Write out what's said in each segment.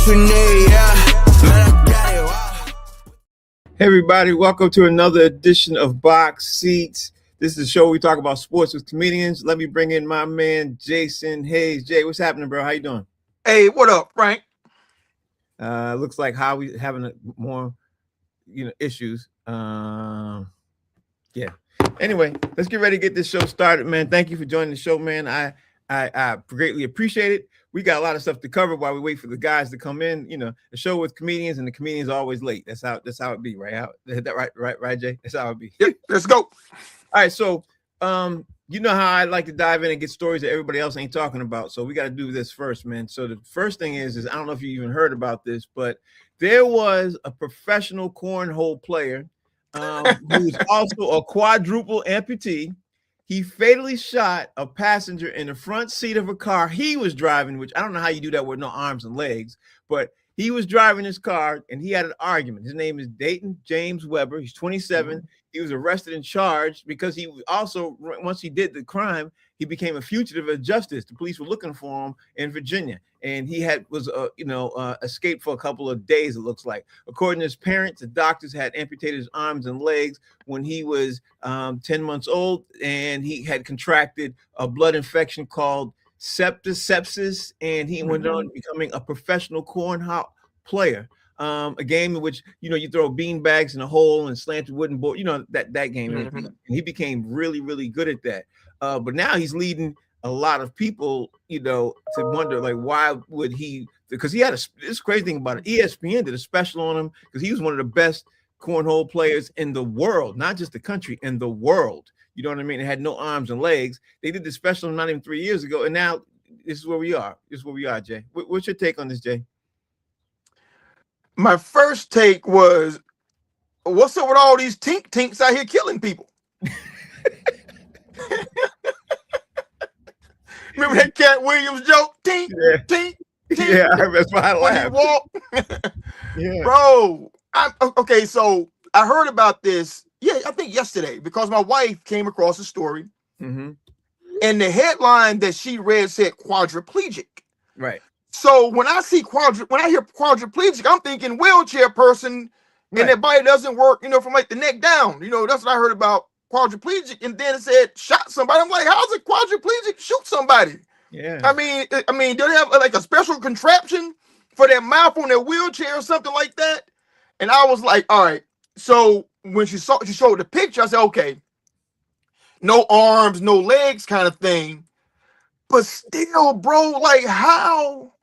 you need, yeah. Man, I got it, wow. Hey everybody, welcome to another edition of Box Seats. This is a show where we talk about sports with comedians. Let me bring in my man Jason Hayes. Jay, what's happening, bro? How you doing? Hey, what up, Frank? Looks like Howie having more, issues. Yeah. Anyway, let's get ready to get this show started, man. Thank you for joining the show, man. I greatly appreciate it. We got a lot of stuff to cover while we wait for the guys to come in. The show with comedians, and the comedians are always late. That's how it be, right? Right, Jay? That's how it be. Yep, let's go. All right, so you know how I like to dive in and get stories that everybody else ain't talking about. So we got to do this first, man. So the first thing is I don't know if you even heard about this, but there was a professional cornhole player who's also a quadruple amputee. He fatally shot a passenger in the front seat of a car he was driving, which I don't know how you do that with no arms and legs, but he was driving his car and he had an argument. His name is Dayton James Weber. He's 27. He was arrested and charged because he also, once he did the crime, he became a fugitive of justice. The police were looking for him in Virginia, and he escaped for a couple of days, it looks like. According to his parents, the doctors had amputated his arms and legs when he was 10 months old, and he had contracted a blood infection called sepsis, and he went on becoming a professional cornhole player. A game in which you throw bean bags in a hole and slanted wooden board, that game. And he became really, really good at that. But now he's leading a lot of people, to wonder, like, why would he? Because he had this crazy thing about it. ESPN did a special on him because he was one of the best cornhole players in the world, not just the country, in the world. You know what I mean? It had no arms and legs. They did this special not even 3 years ago, and now this is where we are. This is where we are, Jay. What's your take on this, Jay? My first take was, what's up with all these tinks out here killing people? Remember that Cat Williams joke? Tink. Yeah, that's why I laughed. Yeah. Bro, okay, so I heard about this, I think yesterday, because my wife came across a story, and the headline that she read said quadriplegic. Right. So when I hear quadriplegic, I'm thinking wheelchair person, and their body doesn't work, from like the neck down. That's what I heard about quadriplegic. And then it said shot somebody. I'm like, how's a quadriplegic shoot somebody? Yeah. I mean, do they have like a special contraption for their mouth on their wheelchair or something like that? And I was like, all right. So when she showed the picture, I said, okay, no arms, no legs kind of thing. But still, bro, like how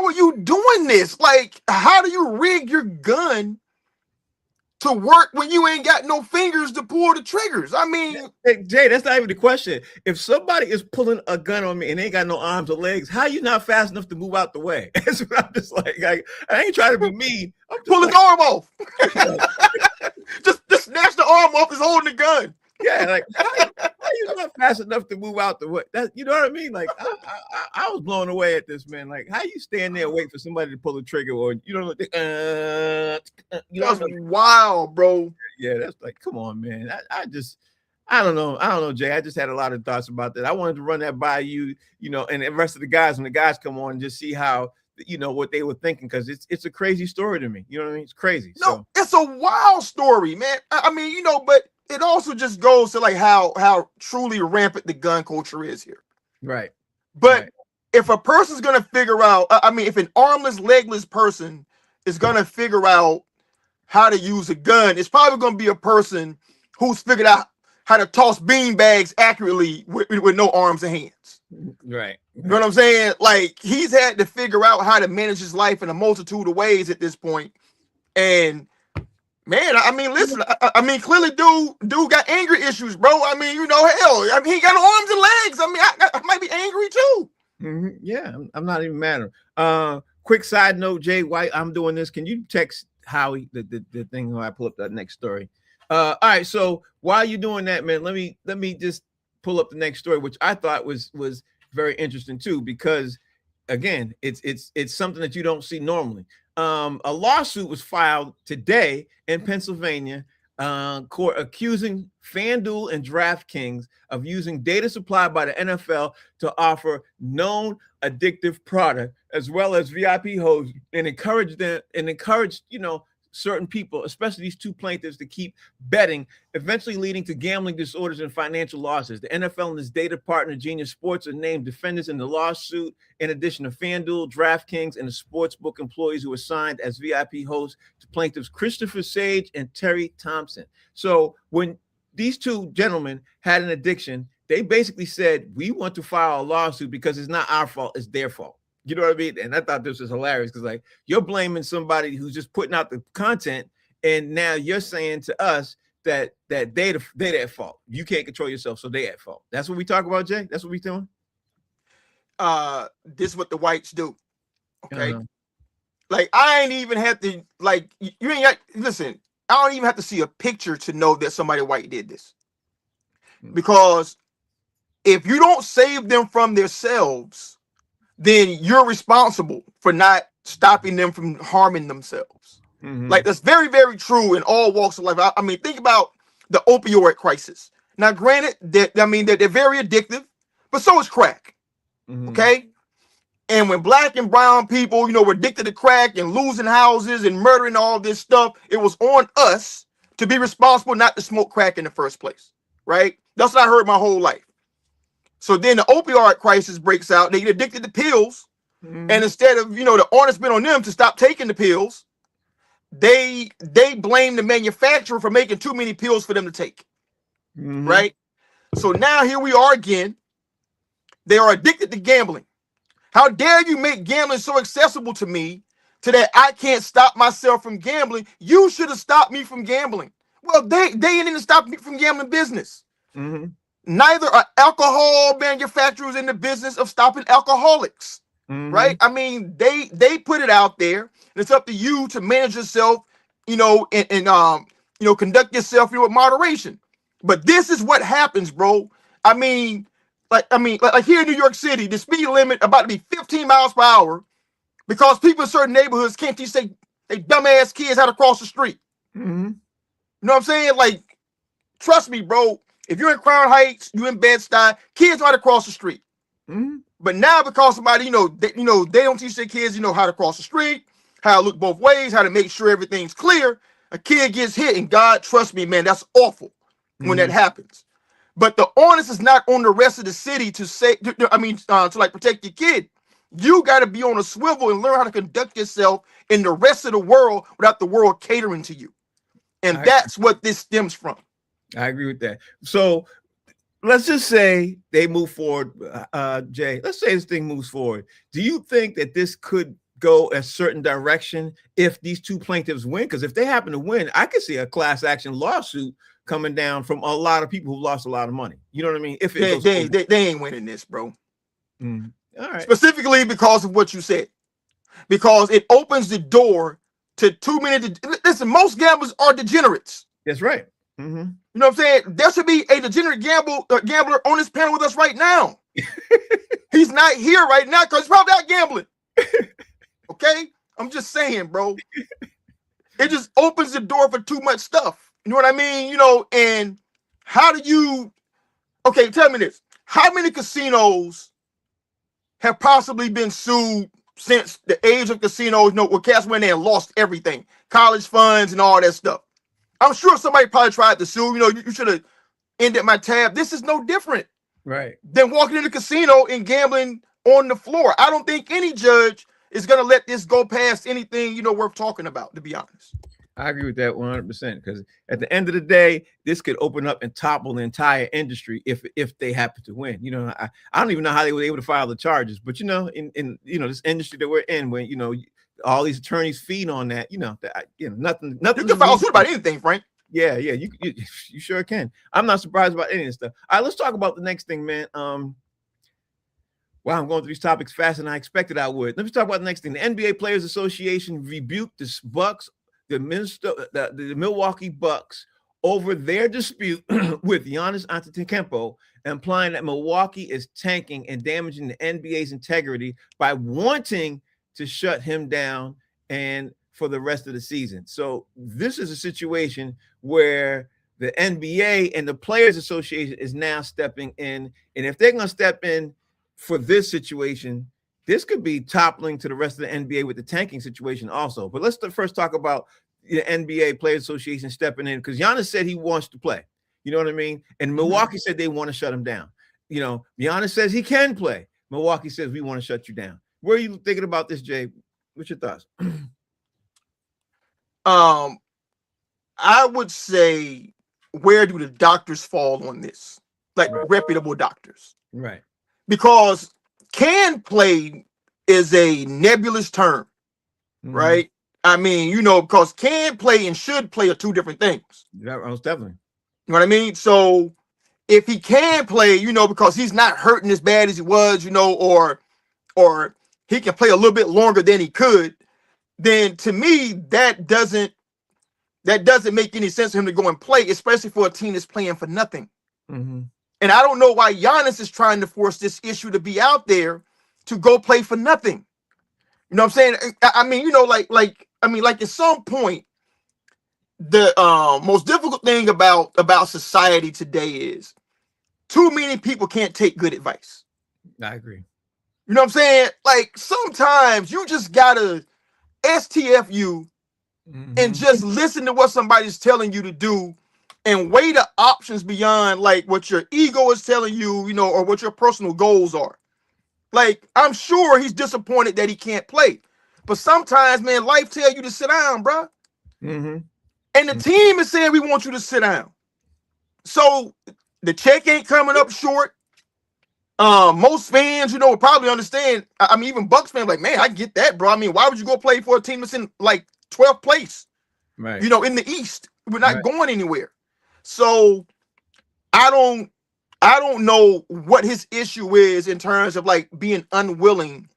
are you doing this? Like, how do you rig your gun to work when you ain't got no fingers to pull the triggers? I mean, hey, Jay, that's not even the question. If somebody is pulling a gun on me and they ain't got no arms or legs, how you not fast enough to move out the way? That's what I'm just like I ain't trying to be mean. Pull his arm off. just snatch the arm off. He's holding the gun. Yeah, like how you not fast enough to move out the way? That, you know what I mean? Like I was blown away at this, man. Like, how you stand there and wait for somebody to pull the trigger, or That's wild, bro. Yeah, that's like, come on, man. I don't know, Jay. I just had a lot of thoughts about that. I wanted to run that by you, and the rest of the guys when the guys come on and just see how what they were thinking, because it's a crazy story to me. You know what I mean? It's crazy. No, it's a wild story, man. I mean, but it also just goes to like how truly rampant the gun culture is here. Right. But if a person's gonna figure out, if an armless, legless person is gonna figure out how to use a gun, it's probably gonna be a person who's figured out how to toss bean bags accurately with no arms and hands. Right. You know what I'm saying? Like, he's had to figure out how to manage his life in a multitude of ways at this point. And man, I mean, listen, clearly dude got anger issues, bro. I mean, hell, he got arms and legs. I mean, I might be angry too. Yeah, I'm not even mad. Quick side note, Jay, while I'm doing this, can you text Howie the thing when I pull up that next story? All right, so while you're doing that, man, let me just pull up the next story, which I thought was very interesting too, because again, it's something that you don't see normally. A lawsuit was filed today in Pennsylvania court accusing FanDuel and DraftKings of using data supplied by the NFL to offer known addictive product, as well as VIP hosts, and encourage certain people, especially these two plaintiffs, to keep betting, eventually leading to gambling disorders and financial losses. The NFL and its data partner, Genius Sports, are named defendants in the lawsuit, in addition to FanDuel, DraftKings, and the sportsbook employees who were signed as VIP hosts to plaintiffs Christopher Sage and Terry Thompson. So when these two gentlemen had an addiction, they basically said, we want to file a lawsuit because it's not our fault, it's their fault. You know what I mean? And I thought this was hilarious because, like, you're blaming somebody who's just putting out the content, and now you're saying to us that they at fault. You can't control yourself, so they at fault. That's what we talk about, Jay. That's what we doing. This is what the whites do. Okay, like I ain't even have to you ain't listen. I don't even have to see a picture to know that somebody white did this, because if you don't save them from themselves, then you're responsible for not stopping them from harming themselves. Like, that's very, very true in all walks of life. I mean, think about the opioid crisis. Now, granted, they're very addictive, but so is crack. Okay? And when black and brown people, were addicted to crack and losing houses and murdering all this stuff, it was on us to be responsible not to smoke crack in the first place. Right? That's what I heard my whole life. So then the opioid crisis breaks out. They get addicted to pills. And instead of, the onus been on them to stop taking the pills, they blame the manufacturer for making too many pills for them to take. Right? So now here we are again. They are addicted to gambling. How dare you make gambling so accessible to me to that I can't stop myself from gambling? You should have stopped me from gambling. Well, they didn't stop me from gambling business. Neither are alcohol manufacturers in the business of stopping alcoholics, right? I mean, they put it out there, and it's up to you to manage yourself, and conduct yourself with moderation. But this is what happens, bro. I mean, like here in New York City, the speed limit about to be 15 miles per hour because people in certain neighborhoods can't teach they dumbass kids how to cross the street. You know what I'm saying? Like, trust me, bro. If you're in Crown Heights, you in Bed-Stuy, kids know how to cross the street. But now because somebody, they don't teach their kids, how to cross the street, how to look both ways, how to make sure everything's clear, a kid gets hit, and God, trust me, man, that's awful when that happens. But the onus is not on the rest of the city to protect your kid. You got to be on a swivel and learn how to conduct yourself in the rest of the world without the world catering to you. And that's what this stems from. I agree with that. So let's just say they move forward, Jay. Let's say this thing moves forward. Do you think that this could go a certain direction if these two plaintiffs win? Because if they happen to win, I could see a class action lawsuit coming down from a lot of people who lost a lot of money. You know what I mean? If they ain't winning this, bro. All right. Specifically because of what you said. Because it opens the door to too many. Listen, most gamblers are degenerates. That's right. You know what I'm saying? There should be a degenerate gambler on this panel with us right now. He's not here right now because he's probably out gambling. Okay? I'm just saying, bro. It just opens the door for too much stuff. You know what I mean? And how do you... Okay, tell me this. How many casinos have possibly been sued since the age of casinos, where cats went in and lost everything? College funds and all that stuff. I'm sure somebody probably tried to sue. You should have ended my tab. This is no different, right, than walking in the casino and gambling on the floor. I don't think any judge is going to let this go past anything, worth talking about, to be honest. I agree with that 100% because at the end of the day, this could open up and topple the entire industry if they happen to win. I don't even know how they were able to file the charges, but in this industry that we're in, when all these attorneys feed on that, nothing. You can file suit about anything, Frank. Yeah, you sure can. I'm not surprised about any of this stuff. All right, let's talk about the next thing, man. Wow, I'm going through these topics faster than I expected I would. Let me talk about the next thing. The NBA Players Association rebuked the Milwaukee Bucks over their dispute with Giannis Antetokounmpo, implying that Milwaukee is tanking and damaging the NBA's integrity by wanting to shut him down and for the rest of the season. So this is a situation where the NBA and the Players Association is now stepping in. And if they're going to step in for this situation, this could be toppling to the rest of the NBA with the tanking situation also. But let's first talk about the NBA Players Association stepping in, because Giannis said he wants to play. You know what I mean? And Milwaukee said they want to shut him down. You know, Giannis says he can play. Milwaukee says we want to shut you down. Where are you thinking about this, Jay? What's your thoughts? I would say, where do the doctors fall on this? Like reputable doctors. Right. Because can play is a nebulous term, right? I mean, you know, because can play and should play are two different things. Yeah, most definitely. You know what I mean? So if he can play, you know, because he's not hurting as bad as he was, you know, or he can play a little bit longer than he could, then to me, that doesn't make any sense for him to go and play, especially for a team that's playing for nothing. And I don't know why Giannis is trying to force this issue to be out there to go play for nothing. You know what I'm saying? I mean, you know, like at some point, the most difficult thing about society today is too many people can't take good advice. I agree. You know what I'm saying? Like sometimes you just gotta STFU and just listen to what somebody's telling you to do and weigh the options beyond like what your ego is telling you, you know, or what your personal goals are. Like, I'm sure he's disappointed that he can't play. But sometimes, man, life tell you to sit down, bro. And the team is saying we want you to sit down. So the check ain't coming up short. Most fans, you know, would probably understand. I mean, even Bucks fans like, man, I get that, bro. I mean, why would you go play for a team that's in like 12th place? Right. You know, in the East. We're not going anywhere. So I don't know what his issue is in terms of like being unwilling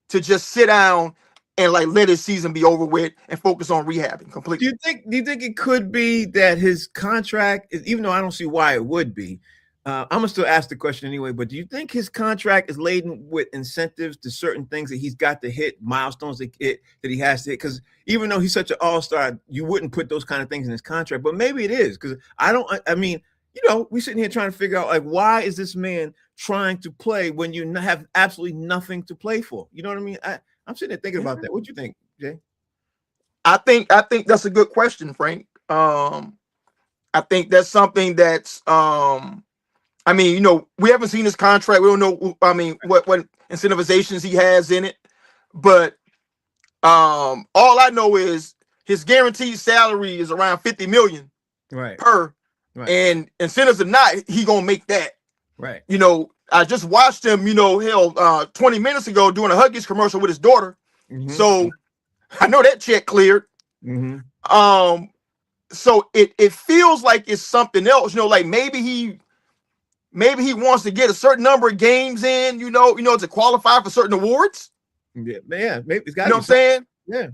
to just sit down and like let his season be over with and focus on rehabbing completely. Do you think it could be that his contract is, even though I don't see why it would be, I'm gonna still ask the question anyway, but do you think his contract is laden with incentives to certain things that he's got to hit, milestones that he has to hit? Because even though he's such an all-star, you wouldn't put those kind of things in his contract, but maybe it is. Because I mean, you know, we're sitting here trying to figure out, like, why is this man trying to play when you have absolutely nothing to play for? You know what I mean? I'm sitting there thinking about that. What do you think, Jay? I think that's a good question, Frank. I think that's something that's I mean, you know, we haven't seen his contract. We don't know, I mean, what incentivizations he has in it. But all I know is his guaranteed salary is around $50 million per. Right. And incentives or not, he gonna make that. Right. You know, I just watched him, you know, 20 minutes ago doing a Huggies commercial with his daughter. So I know that check cleared. So it feels like it's something else, you know, like maybe he wants to get a certain number of games in, you know, to qualify for certain awards. Yeah, maybe it's got. You know what I'm saying? Yeah.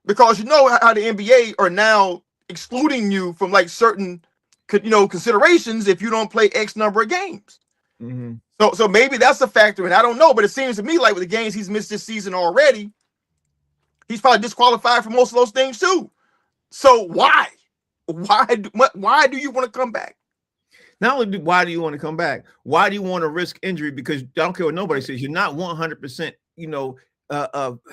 Because you know how the NBA are now excluding you from like certain, you know, considerations if you don't play X number of games. So maybe that's a factor, and I don't know, but it seems to me like with the games he's missed this season already, he's probably disqualified for most of those things too. So why do you want to come back? Not only why do you want to come back, why do you want to risk injury? Because I don't care what nobody says, you're not 100%, you know,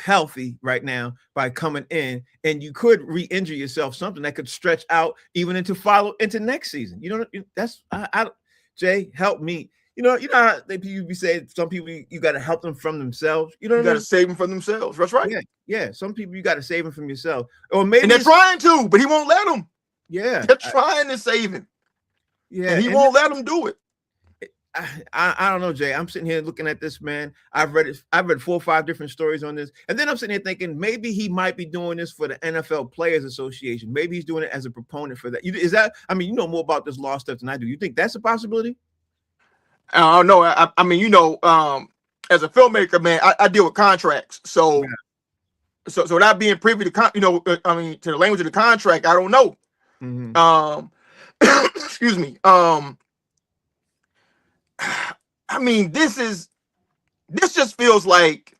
healthy right now by coming in, and you could re-injure yourself, something that could stretch out even into next season. You know, that's Jay, help me. You know how you be saying some people you got to help them from themselves. You know, you got to save them from themselves. That's right. Yeah. Some people you got to save them from yourself, or maybe and they're trying to, but he won't let them. Yeah, they're trying to save him. Yeah, and he won't let them do it. I don't know, Jay. I'm sitting here looking at this, man. I've read 4 or 5 different stories on this, and then I'm sitting here thinking maybe he might be doing this for the NFL Players Association. Maybe he's doing it as a proponent for that. Is that? I mean, you know more about this law stuff than I do. You think that's a possibility? I don't know. I mean, you know, as a filmmaker, man, I deal with contracts, so without being privy to, to the language of the contract, I don't know. Excuse me. I mean, this just feels like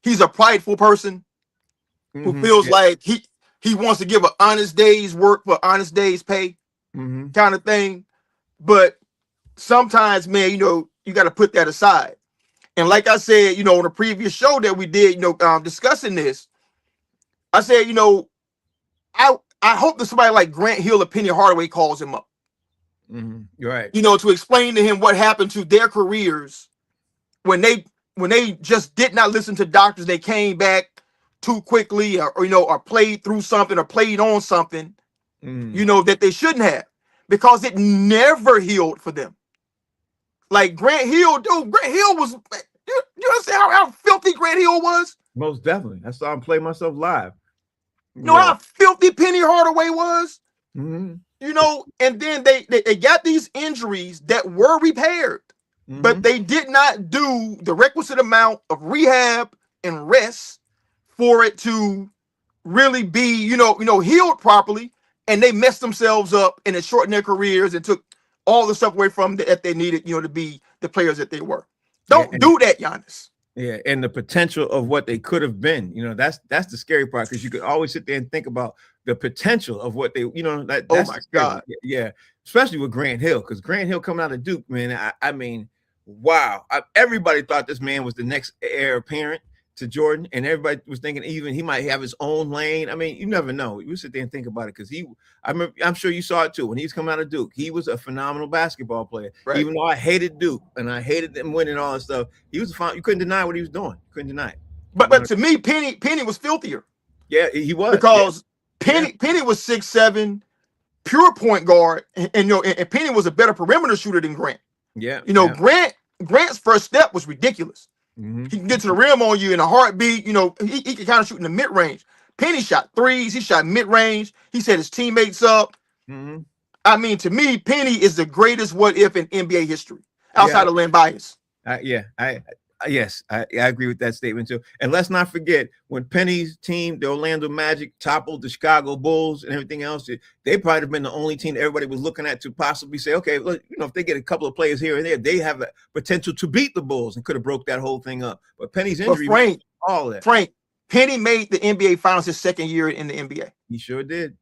he's a prideful person, who feels Yeah. like he wants to give an honest day's work for honest day's pay kind of thing. But sometimes, man, you got to put that aside. And like I said, on the previous show that we did, discussing this, I said, I hope that somebody like Grant Hill or Penny Hardaway calls him up, You're right. to explain to him what happened to their careers when they just did not listen to doctors. They came back too quickly, or played through something or played on something, that they shouldn't have, because it never healed for them. Like Grant Hill, dude, Grant Hill was, you understand how filthy Grant Hill was? Most definitely. I saw him play myself live. You know how filthy Penny Hardaway was? And then they got these injuries that were repaired, but they did not do the requisite amount of rehab and rest for it to really be, healed properly. And they messed themselves up, and it shortened their careers and took all the stuff away from that they needed, to be the players that they were. Don't do that, Giannis. Yeah, and the potential of what they could have been. That's the scary part, because you could always sit there and think about the potential of what they, that's oh my God. Yeah, especially with Grant Hill, because Grant Hill coming out of Duke, man, I mean, wow. everybody thought this man was the next heir apparent to Jordan, and everybody was thinking even he might have his own lane. I mean, you never know. You sit there and think about it, because I'm sure you saw it too. When he's coming out of Duke, he was a phenomenal basketball player. Right. Even though I hated Duke and I hated them winning all that stuff, he was fine. You couldn't deny what he was doing. You couldn't deny it. But to me, Penny was filthier. Yeah, he was, because Penny was 6'7", pure point guard, and Penny was a better perimeter shooter than Grant. Yeah, Grant's first step was ridiculous. He can get to the rim on you in a heartbeat. He can kind of shoot in the mid range. Penny shot threes. He shot mid range. He set his teammates up. I mean, to me, Penny is the greatest what if in NBA history outside of Len Bias. Yes, I agree with that statement too. And let's not forget, when Penny's team, the Orlando Magic, toppled the Chicago Bulls and everything else, they probably have been the only team that everybody was looking at to possibly say, okay, look, if they get a couple of players here and there, they have a potential to beat the Bulls and could have broke that whole thing up. But Penny's injury, all that. Frank, Penny made the NBA Finals his second year in the NBA. He sure did.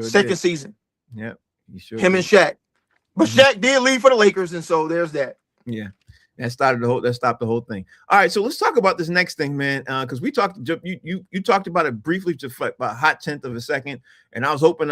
Second season. Yeah, he sure. Him did. And Shaq, but Shaq did leave for the Lakers, and so there's that. Yeah. That stopped the whole thing. All right, so let's talk about this next thing, man. Because we talked, you talked about it briefly, just about a hot tenth of a second, and I was hoping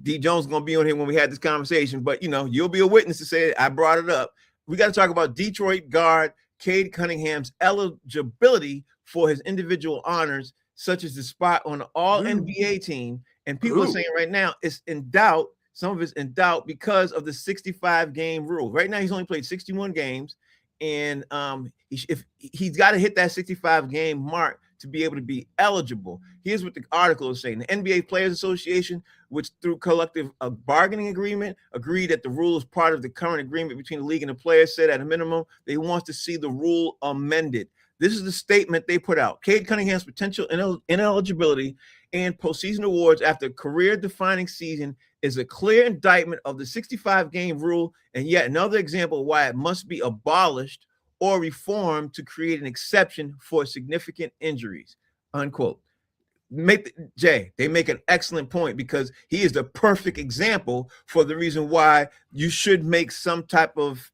D Jones was gonna be on here when we had this conversation, but you'll be a witness to say I brought it up. We got to talk about Detroit guard Cade Cunningham's eligibility for his individual honors, such as the spot on the All NBA team, and people are saying right now it's in doubt. Some of it's in doubt because of the 65-game rule. Right now, he's only played 61 games, and if he's got to hit that 65-game mark to be able to be eligible. Here's what the article is saying: the NBA Players Association, which through collective bargaining agreement agreed that the rule is part of the current agreement between the league and the players, said at a minimum they want to see the rule amended. This is the statement they put out. Cade Cunningham's potential ineligibility and postseason awards after a career-defining season is a clear indictment of the 65-game rule, and yet another example of why it must be abolished or reformed to create an exception for significant injuries, unquote. They make an excellent point, because he is the perfect example for the reason why you should make some type of,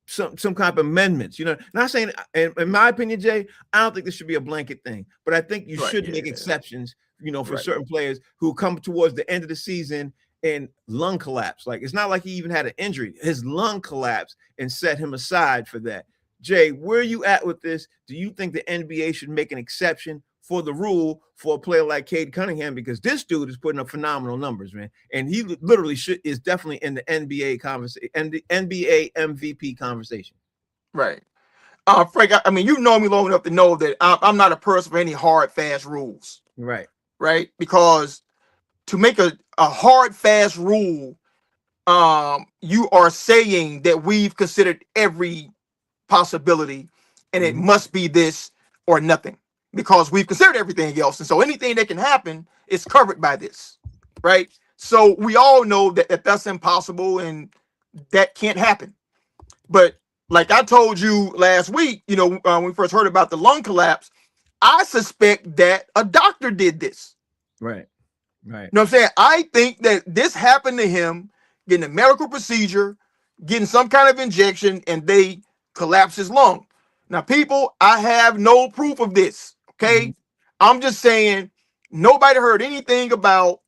some kind of amendments, not saying, in my opinion, Jay, I don't think this should be a blanket thing, but I think you should make exceptions, for certain players who come towards the end of the season and lung collapse. Like, it's not like he even had an injury. His lung collapsed and set him aside for that. Jay, where are you at with this? Do you think the NBA should make an exception for the rule for a player like Cade Cunningham? Because this dude is putting up phenomenal numbers, man. And he literally is definitely in the NBA conversation and the NBA MVP conversation. Right. Frank, I mean, you know me long enough to know that I'm not a person for any hard, fast rules. Right. Because to make a hard, fast rule, you are saying that we've considered every possibility and it must be this or nothing, because we've considered everything else. And so anything that can happen is covered by this. Right. So we all know that that's impossible and that can't happen. But like I told you last week, when we first heard about the lung collapse, I suspect that a doctor did this. Right. Right. You know what I'm saying? I think that this happened to him, getting a medical procedure, getting some kind of injection, and they collapse his lung. Now, people, I have no proof of this. Okay. I'm just saying nobody heard anything about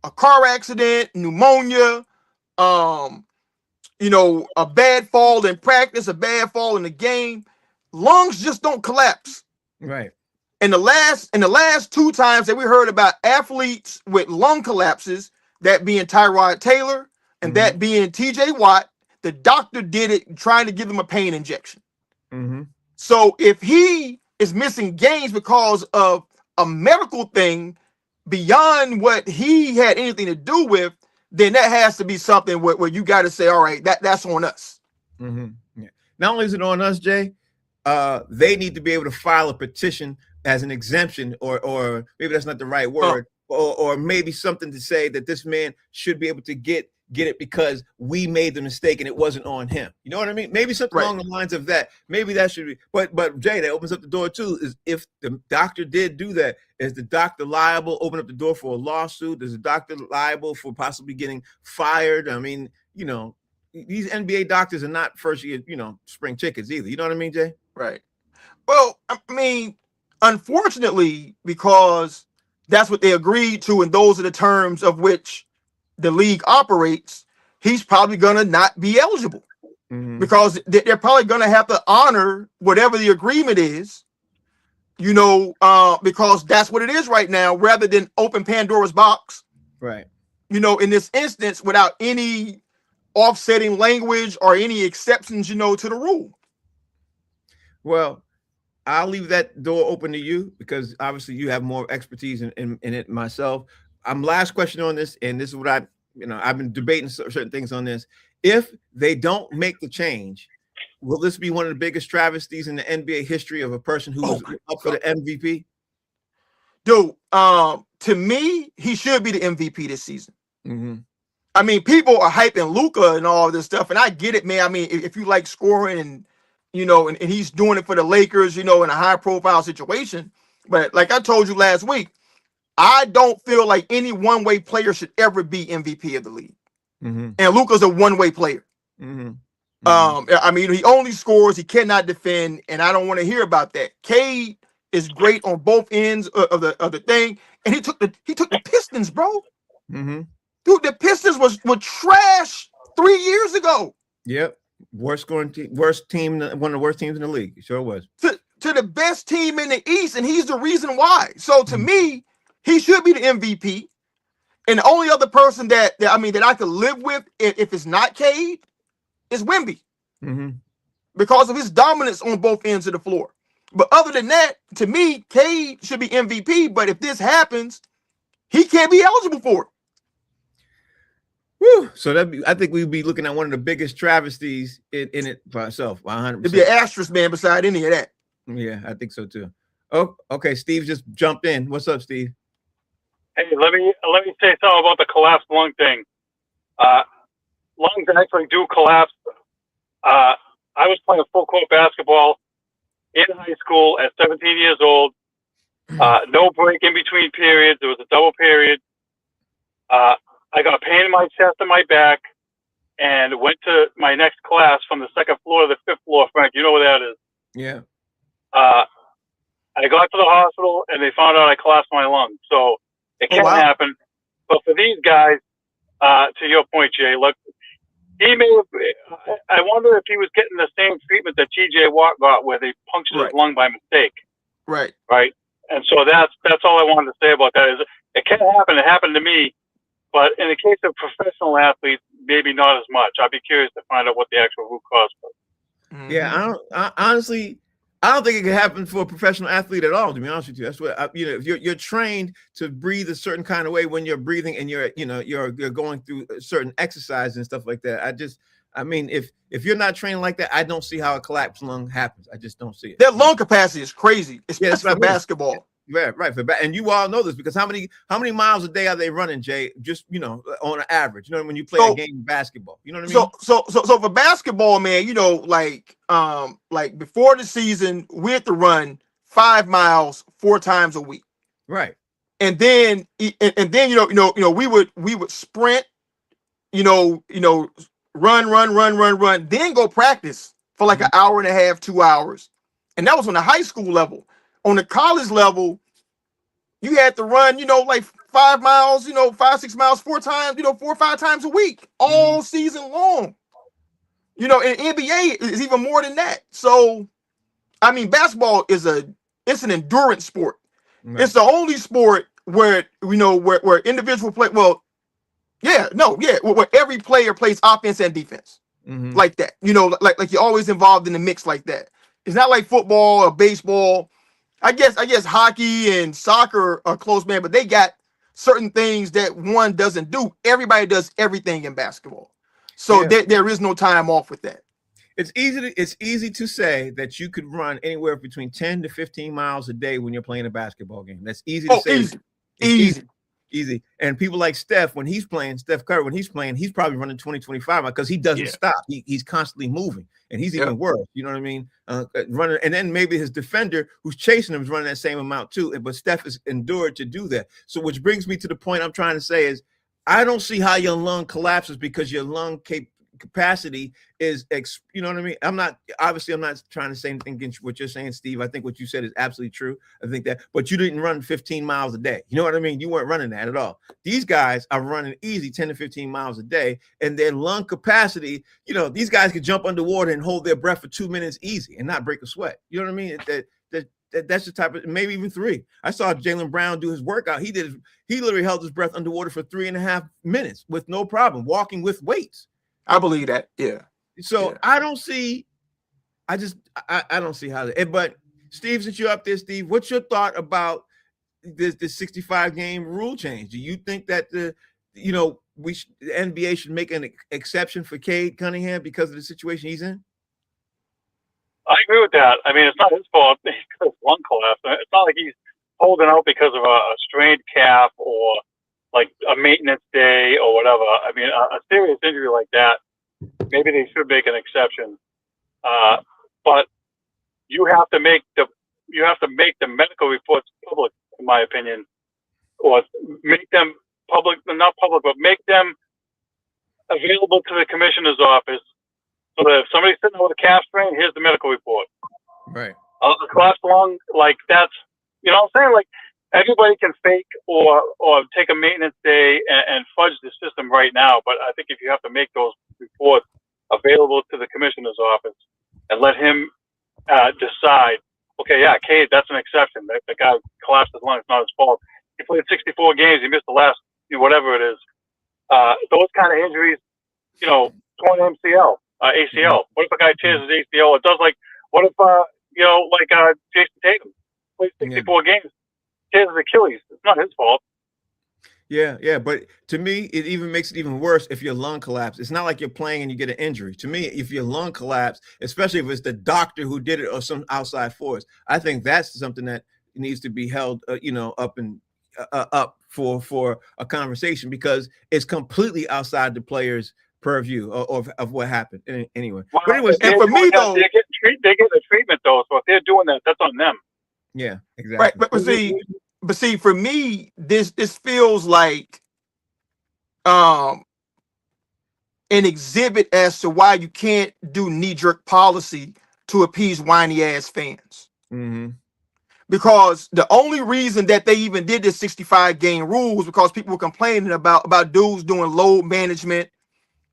a car accident, pneumonia, a bad fall in practice, a bad fall in the game. Lungs just don't collapse. Right. In the last 2 times that we heard about athletes with lung collapses, that being Tyrod Taylor and that being TJ Watt, the doctor did it trying to give them a pain injection. So if he is missing games because of a medical thing beyond what he had anything to do with, then that has to be something where you got to say, all right, that's on us. Yeah. Not only is it on us, Jay, they need to be able to file a petition as an exemption, or maybe that's not the right word, or maybe something to say that this man should be able to get it because we made the mistake and it wasn't on him. You know what I mean? Maybe something along the lines of that. Maybe that should be. But Jay, that opens up the door too. Is if the doctor did do that, is the doctor liable? Open up the door for a lawsuit? Is the doctor liable for possibly getting fired? I mean, these NBA doctors are not first year, spring chickens either. You know what I mean, Jay? Right. Well, I mean, unfortunately, because that's what they agreed to, and those are the terms of which the league operates, he's probably gonna not be eligible because they're probably gonna have to honor whatever the agreement is, because that's what it is right now, rather than open Pandora's box. Right. In this instance, without any offsetting language or any exceptions, to the rule. Well, I'll leave that door open to you because obviously you have more expertise in it myself. Last question on this, and this is what I've been debating certain things on this. If they don't make the change, will this be one of the biggest travesties in the NBA history of a person who was up for the MVP? Dude, to me, he should be the MVP this season. I mean, people are hyping Luka and all this stuff, and I get it, man. I mean, if you like scoring and he's doing it for the Lakers, in a high-profile situation. But like I told you last week, I don't feel like any one-way player should ever be MVP of the league. And Luka's a one-way player. I mean, he only scores, he cannot defend, and I don't want to hear about that. Cade is great on both ends of the thing, and he took the Pistons, bro. Dude, the Pistons were trash 3 years ago. Yep. Worst team, one of the worst teams in the league. It sure was. To the best team in the East, and he's the reason why. So to me, he should be the MVP. And the only other person that I could live with if it's not Cade is Wemby. Because of his dominance on both ends of the floor. But other than that, to me, Cade should be MVP. But if this happens, he can't be eligible for it. Whew. So I think we'd be looking at one of the biggest travesties in it for ourselves. 100%. It'd be an asterisk, man, beside any of that. Yeah, I think so too. Oh, okay. Steve just jumped in. What's up, Steve? Hey, let me say something about the collapsed lung thing. Lungs actually do collapse. I was playing full court basketball in high school at 17 years old. No break in between periods. There was a double period. I got pain in my chest and my back, and went to my next class from the second floor to the fifth floor. Frank, you know where that is? Yeah. I got to the hospital, and they found out I collapsed my lungs. So it can happen. But for these guys, to your point, Jay, look, he may have. I wonder if he was getting the same treatment that TJ Watt got, where they punctured his lung by mistake. Right. And so that's all I wanted to say about that. Is it can happen. It happened to me. But in the case of professional athletes, maybe not as much. I'd be curious to find out what the actual root cause was. Yeah, honestly, I don't think it could happen for a professional athlete at all. To be honest with you, that's what if you're trained to breathe a certain kind of way when you're breathing and you're going through certain exercise and stuff like that. If you're not trained like that, I don't see how a collapsed lung happens. I just don't see it. That lung capacity is crazy, especially for basketball. Yeah, right. And you all know this because how many miles a day are they running, Jay? Just on an average. When you play a game of basketball, you know what I mean? So for basketball, man, like before the season, we had to run 5 miles 4 times a week. Right. And then we would sprint, run, then go practice for like an hour and a half, 2 hours. And that was on the high school level. On the college level, you had to run, like 5 miles, 5, 6 miles 4 times, 4 or 5 times a week, all season long. And NBA is even more than that. So, I mean, basketball it's an endurance sport. Right. It's the only sport where where individual play. Well, where every player plays offense and defense like that. Like you're always involved in the mix like that. It's not like football or baseball. I guess hockey and soccer are close, man, but they got certain things that one doesn't do. Everybody does everything in basketball, so there is no time off with that. It's easy to say that you could run anywhere between 10 to 15 miles a day when you're playing a basketball game. That's easy to say. Easy. And people like Steph Curry, when he's playing, he's probably running 20, 25 because he doesn't stop. He's constantly moving, and he's even worse. You know what I mean? Running, and then maybe his defender who's chasing him is running that same amount too. But Steph has endured to do that. So which brings me to the point I'm trying to say is I don't see how your lung collapses because your lung capacity is, you know what I mean? I'm not trying to say anything against what you're saying, Steve. I think what you said is absolutely true. I think that, but you didn't run 15 miles a day. You know what I mean? You weren't running that at all. These guys are running easy 10 to 15 miles a day, and their lung capacity, these guys could jump underwater and hold their breath for 2 minutes easy and not break a sweat. You know what I mean? That's the type of, maybe even 3. I saw Jaylen Brown do his workout. He literally held his breath underwater for 3.5 minutes with no problem, walking with weights. I believe that. Yeah. So I don't see how that. But Steve, since you're up there, Steve, what's your thought about this 65 game rule change? Do you think that the NBA should make an exception for Cade Cunningham because of the situation he's in? I agree with that. I mean, it's not his fault because lung collapse. It's not like he's holding out because of a strained calf or like a maintenance day or whatever. I mean, a serious injury like that, maybe they should make an exception. But you have to make the medical reports public, in my opinion, or make them public, not public, but make them available to the commissioner's office. So that if somebody's sitting with a calf strain, here's the medical report. Right. A collapsed lung, like that's, what I'm saying? Like everybody can fake or take a maintenance day and fudge the system right now. But I think if you have to make those reports available to the commissioner's office and let him decide, okay, yeah, Cade, that's an exception. The guy collapsed his lung. It's not his fault. He played 64 games. He missed the last, whatever it is. Those kind of injuries, torn MCL. ACL. What if a guy tears his ACL? It does what if Jason Tatum plays 64 games, tears his Achilles? It's not his fault. Yeah, but to me, it even makes it even worse if your lung collapse. It's not like you're playing and you get an injury. To me, if your lung collapse, especially if it's the doctor who did it or some outside force, I think that's something that needs to be held, up for a conversation because it's completely outside the player's purview of what happened. Anyway, well, but anyways, and for me though, they get the treatment though. So if they're doing that, that's on them. Yeah, exactly. Right, but see, for me, this feels like an exhibit as to why you can't do knee-jerk policy to appease whiny ass fans. Mm-hmm. Because the only reason that they even did this 65 game rule was because people were complaining about dudes doing load management,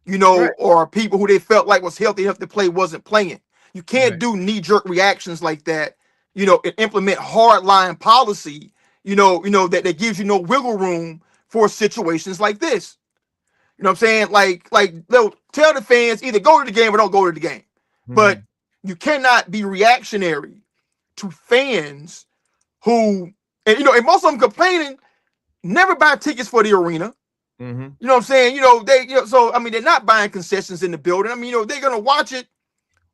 right, or people who they felt like was healthy enough to play wasn't playing. You can't do knee-jerk reactions like that, and implement hard-line policy, that gives you no wiggle room for situations like this. You know what I'm saying? Like they'll tell the fans either go to the game or don't go to the game. Mm-hmm. But you cannot be reactionary to fans who, and most of them complaining, never buy tickets for the arena. Mm-hmm. You know what I'm saying? So I mean, they're not buying concessions in the building. I mean, they're gonna watch it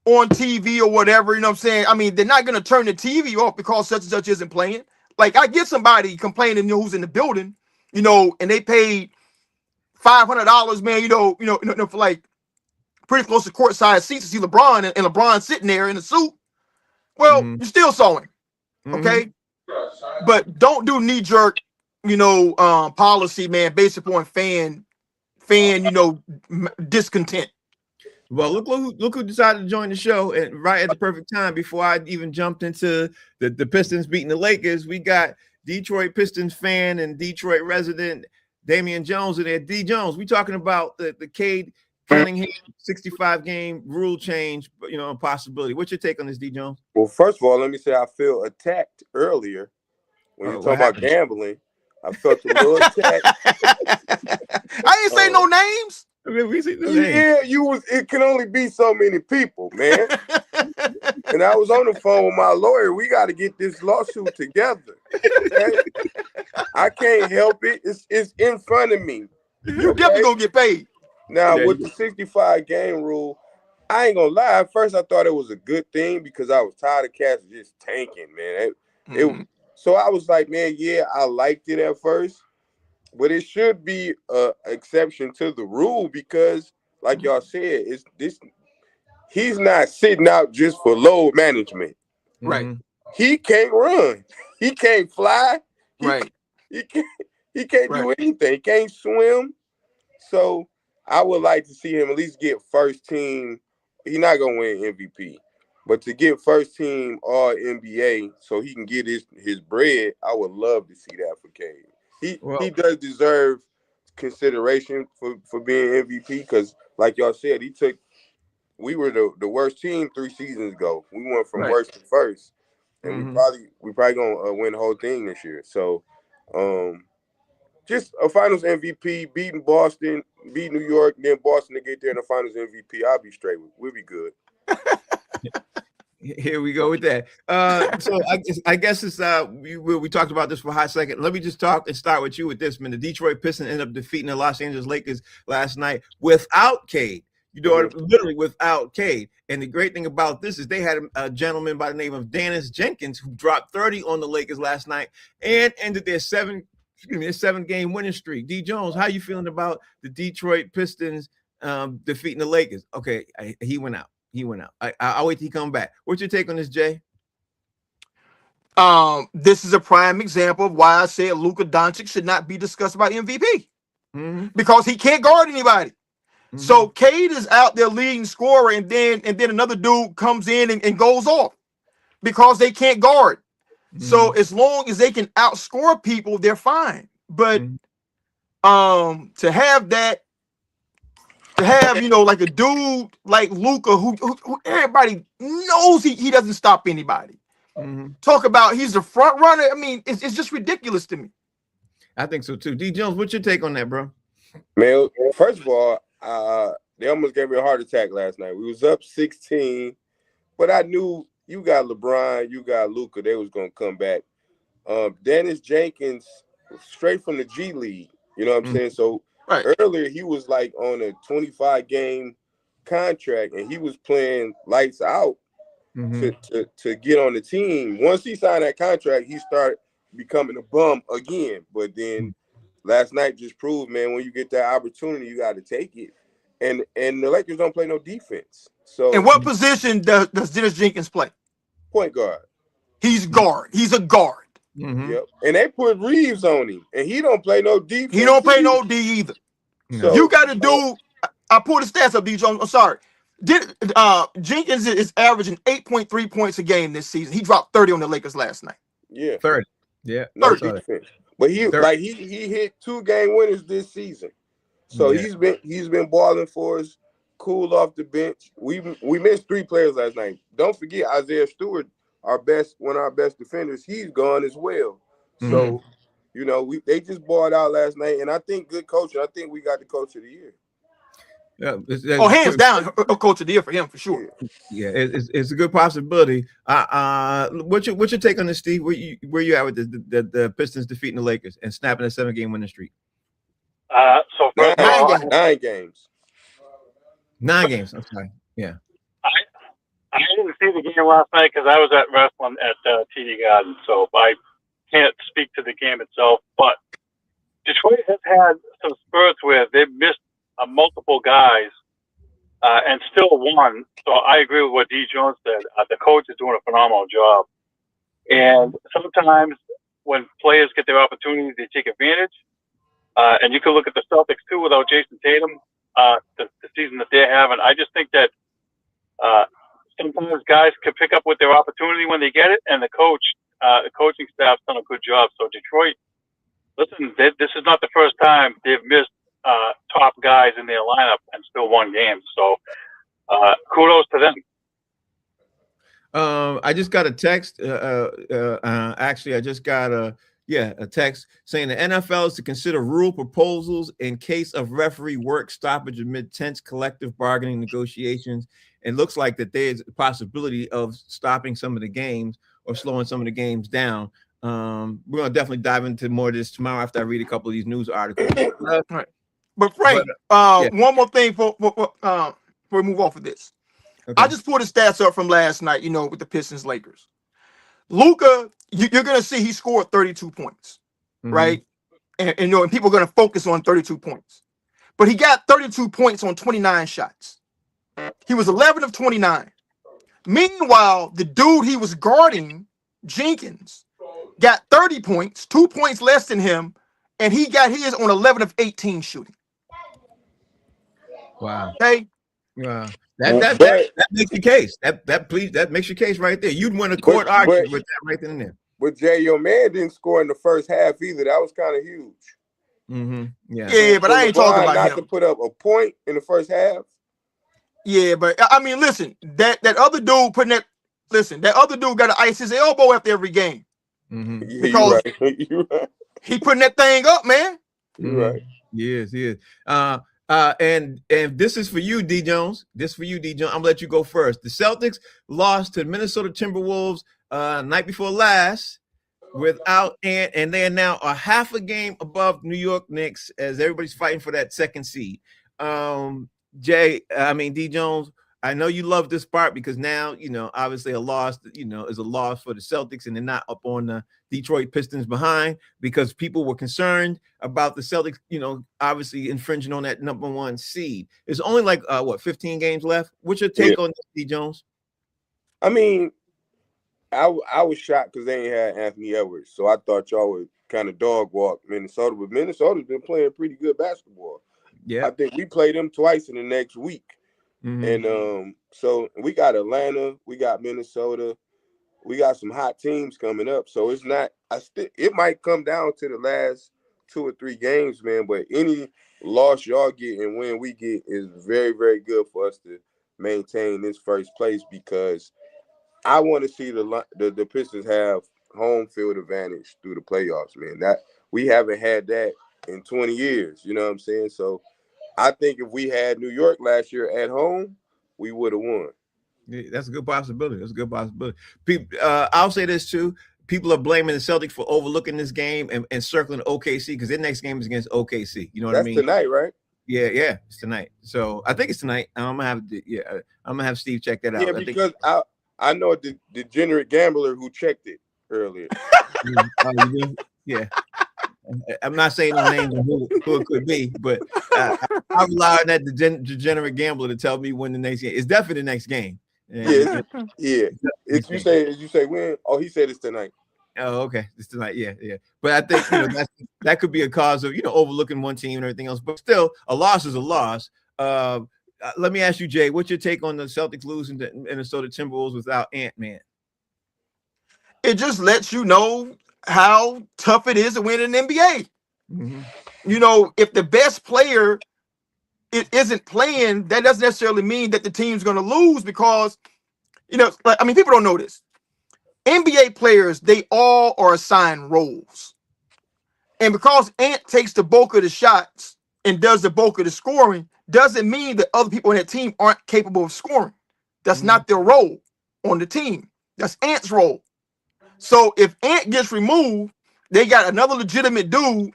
on TV or whatever. You know what I'm saying? I mean, they're not gonna turn the TV off because such and such isn't playing. Like I get somebody complaining, who's in the building, and they paid $500, man, for like pretty close to courtside seats to see LeBron and LeBron sitting there in a suit. Well, you still saw him. Okay, but don't do knee jerk, policy, man, based upon fan, discontent. Well, look who decided to join the show, and right at the perfect time before I even jumped into the Pistons beating the Lakers. We got Detroit Pistons fan and Detroit resident Damian Jones in there. D Jones, we talking about the Cade Cunningham 65 game rule change, possibility. What's your take on this, D Jones? Well, first of all, let me say I feel attacked earlier when you're talking about gambling. I felt a little attacked. I ain't say no names. We see the Yeah, it can only be so many people, man. And I was on the phone with my lawyer. We got to get this lawsuit together. Okay? I can't help it. It's in front of me. You definitely gonna get paid. Now, with the 65 game rule, I ain't gonna lie. At first, I thought it was a good thing because I was tired of cats just tanking, man. So I was like, man, yeah, I liked it at first. But it should be an exception to the rule because, like y'all said, he's not sitting out just for load management. Right. He can't run. He can't fly. Right. He can't do anything. He can't swim. So I would like to see him at least get first team. He's not going to win MVP. But to get first team All NBA so he can get his bread, I would love to see that for Cade. He does deserve consideration for being MVP because, like y'all said, we were the worst team 3 seasons ago. We went from worst to first, and we probably gonna win the whole thing this year. So, just a Finals MVP, beating Boston, beat New York, then Boston to get there in the Finals MVP. I'll be straight. We'll be good. Here we go with that. So I guess it's we talked about this for a hot second. Let me just talk and start with you with this, man. The Detroit Pistons ended up defeating the Los Angeles Lakers last night without Cade. Literally without Cade. And the great thing about this is they had a gentleman by the name of Dennis Jenkins who dropped 30 on the Lakers last night and ended their 7-game winning streak. D Jones, how you feeling about the Detroit Pistons defeating the Lakers? Okay, he went out. I'll wait till he come back. What's your take on this, Jay? This is a prime example of why I said Luka Doncic should not be discussed about MVP because he can't guard anybody. So Cade is out there leading scorer, and then another dude comes in and goes off because they can't guard. So as long as they can outscore people, they're fine. But to have like a dude like Luka who everybody knows he doesn't stop anybody. Talk about he's the front runner. I mean, it's just ridiculous to me. I think so too. D Jones, what's your take on that, bro? Man, first of all, they almost gave me a heart attack last night. We was up 16, but I knew you got LeBron, you got Luka, they was gonna come back. Dennis Jenkins, straight from the G League, you know what I'm saying? So earlier he was like on a 25-game contract, and he was playing lights out to get on the team. Once he signed that contract, he started becoming a bum again. But then last night just proved, man, when you get that opportunity, you got to take it. And the Lakers don't play no defense. So, in what position does Dennis Jenkins play? Point guard. He's guard. He's a guard. Yep. And they put Reeves on him, and he don't play no defense. He don't play no D either. So you got to do. I pulled the stats up, DJ. I'm sorry. Jenkins is averaging 8.3 points a game this season. He dropped 30 on the Lakers last night. Yeah, 30. Yeah, no defense. But he hit 2-game winners this season. So he's been balling for us, cool off the bench. We missed 3 players last night. Don't forget Isaiah Stewart, one of our best defenders. He's gone as well. So they just balled out last night, and I think good coaching. I think we got the coach of the year. Yeah, hands down, a coach of the year for him for sure. Yeah, it's a good possibility. What's your take on this, Steve? Where you at with the Pistons defeating the Lakers and snapping a 7-game winning streak? So first of all, 9 games. 9 games. I'm sorry. Yeah. I didn't see the game last night because I was at wrestling at TD Garden, so I can't speak to the game itself. But Detroit has had some spurts where they've missed multiple guys and still won. So I agree with what D. Jones said. The coach is doing a phenomenal job. And sometimes when players get their opportunities, they take advantage. And you can look at the Celtics too without Jason Tatum, the season that they're having. I just think that sometimes guys can pick up with their opportunity when they get it, and the coaching staff's done a good job. So Detroit, listen, this is not the first time they've missed top guys in their lineup and still won games. So kudos to them. I just got a text. Actually, I just got a text saying the NFL is to consider rule proposals in case of referee work stoppage amid tense collective bargaining negotiations. It looks like that there's a possibility of stopping some of the games or slowing some of the games down. We're gonna definitely dive into more of this tomorrow after I read a couple of these news articles. Right. But Frank, one more thing before we move off of this. Okay. I just pulled the stats up from last night, with the Pistons Lakers. Luka, you're going to see he scored 32 points, right? And people are going to focus on 32 points. But he got 32 points on 29 shots. He was 11 of 29. Meanwhile, the dude he was guarding, Jenkins, got 30 points, 2 points less than him, and he got his on 11 of 18 shooting. Wow. Okay? Wow. That makes your case. That makes your case right there. You'd win a court argument with that right then and there. But Jay, your man didn't score in the first half either. That was kind of huge. Yeah, but I ain't talking about not him. To put up a point in the first half. Yeah, but I mean, listen, that other dude that other dude got to ice his elbow after every game. Yeah, because you're right. He putting that thing up, man. You're right. Yes. And this is for you, D Jones. This for you, D Jones. I'm gonna let you go first. The Celtics lost to the Minnesota Timberwolves night before last without Ant, and they are now a half a game above New York Knicks as everybody's fighting for that second seed. D Jones, I know you love this part because now, obviously a loss, is a loss for the Celtics and they're not up on the Detroit Pistons behind because people were concerned about the Celtics, obviously infringing on that number one seed. There's only 15 games left? What's your take on this, D Jones? I mean, I was shocked because they ain't had Anthony Edwards. So I thought y'all would kind of dog walk Minnesota, but Minnesota's been playing pretty good basketball. Yeah. I think we play them twice in the next week. And so we got Atlanta, we got Minnesota, we got some hot teams coming up. So it's not it might come down to the last 2 or 3 games, man, but any loss y'all get and win we get is very, very good for us to maintain this first place because I want to see the Pistons have home field advantage through the playoffs, man. That we haven't had that in 20 years, you know what I'm saying? So I think if we had New York last year at home, we would have won. Yeah, that's a good possibility. People, I'll say this too. People are blaming the Celtics for overlooking this game and circling OKC because their next game is against OKC. You know what I mean? That's tonight, right? Yeah, it's tonight. So I think it's tonight. I'm gonna have Steve check that out. Yeah, because I know a degenerate gambler who checked it earlier. Yeah. I'm not saying no names of who it could be, but I rely on that degenerate gambler to tell me when the next game. It's definitely the next game. Yeah. You say when? Oh, he said it's tonight. Oh, okay. It's tonight. Yeah. But I think that could be a cause of overlooking one team and everything else. But still, a loss is a loss. Let me ask you, Jay, what's your take on the Celtics losing to Minnesota Timberwolves without Ant-Man? It just lets you know how tough it is to win in the NBA. If the best player isn't playing, that doesn't necessarily mean that the team's going to lose because, people don't know this. NBA players, they all are assigned roles. And because Ant takes the bulk of the shots and does the bulk of the scoring, doesn't mean that other people on that team aren't capable of scoring. That's not their role on the team. That's Ant's role. So if Ant gets removed, they got another legitimate dude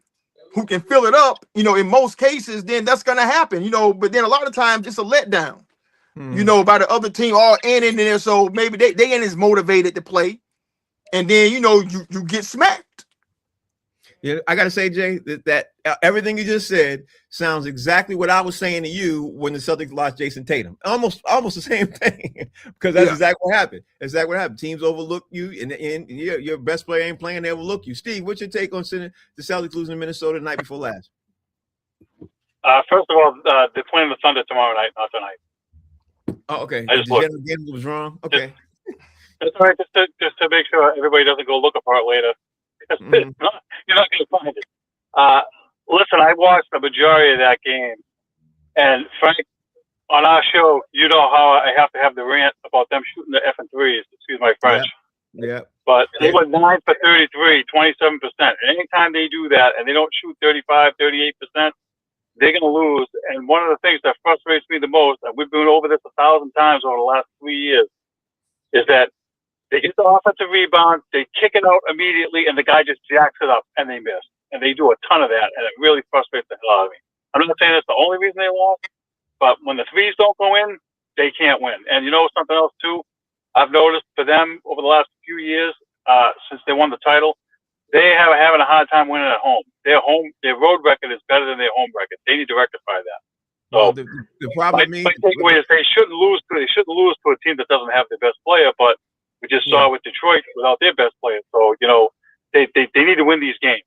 who can fill it up, in most cases, then that's going to happen, but then a lot of times it's a letdown, by the other team, all Ant in there. So maybe they ain't as motivated to play. And then, you get smacked. Yeah, I gotta say, Jay, that everything you just said sounds exactly what I was saying to you when the Celtics lost Jason Tatum. Almost the same thing, because that's exactly what happened. Exactly what happened. Teams overlook you, and your best player ain't playing. They overlook you. Steve, what's your take on the Celtics losing to Minnesota the night before last? First of all, they're playing the Thunder tomorrow night, not tonight. Oh, okay. I The just looked. general game was wrong. Okay. That's all right. Just to make sure everybody doesn't go look for it later. You're not going to find it. Listen, I watched the majority of that game, and Frank, on our show, you know how I have to have the rant about them shooting the effing threes. Excuse my French. Yeah. But they were 9 for 33, 27%. Anytime they do that and they don't shoot 35, 38%, they're going to lose. And one of the things that frustrates me the most, and we've been over this 1,000 times over the last 3 years, is that they get the offensive rebound, they kick it out immediately, and the guy just jacks it up, and they miss. And they do a ton of that, and it really frustrates the hell out of me. I'm not saying that's the only reason they lost, but when the threes don't go in, they can't win. And you know something else, too? I've noticed for them over the last few years, since they won the title, they have having a hard time winning at home. Their road record is better than their home record. They need to rectify that. So well, the problem my takeaway is they shouldn't lose to a team that doesn't have their best player, but we just saw with Detroit without their best player. So, they need to win these games.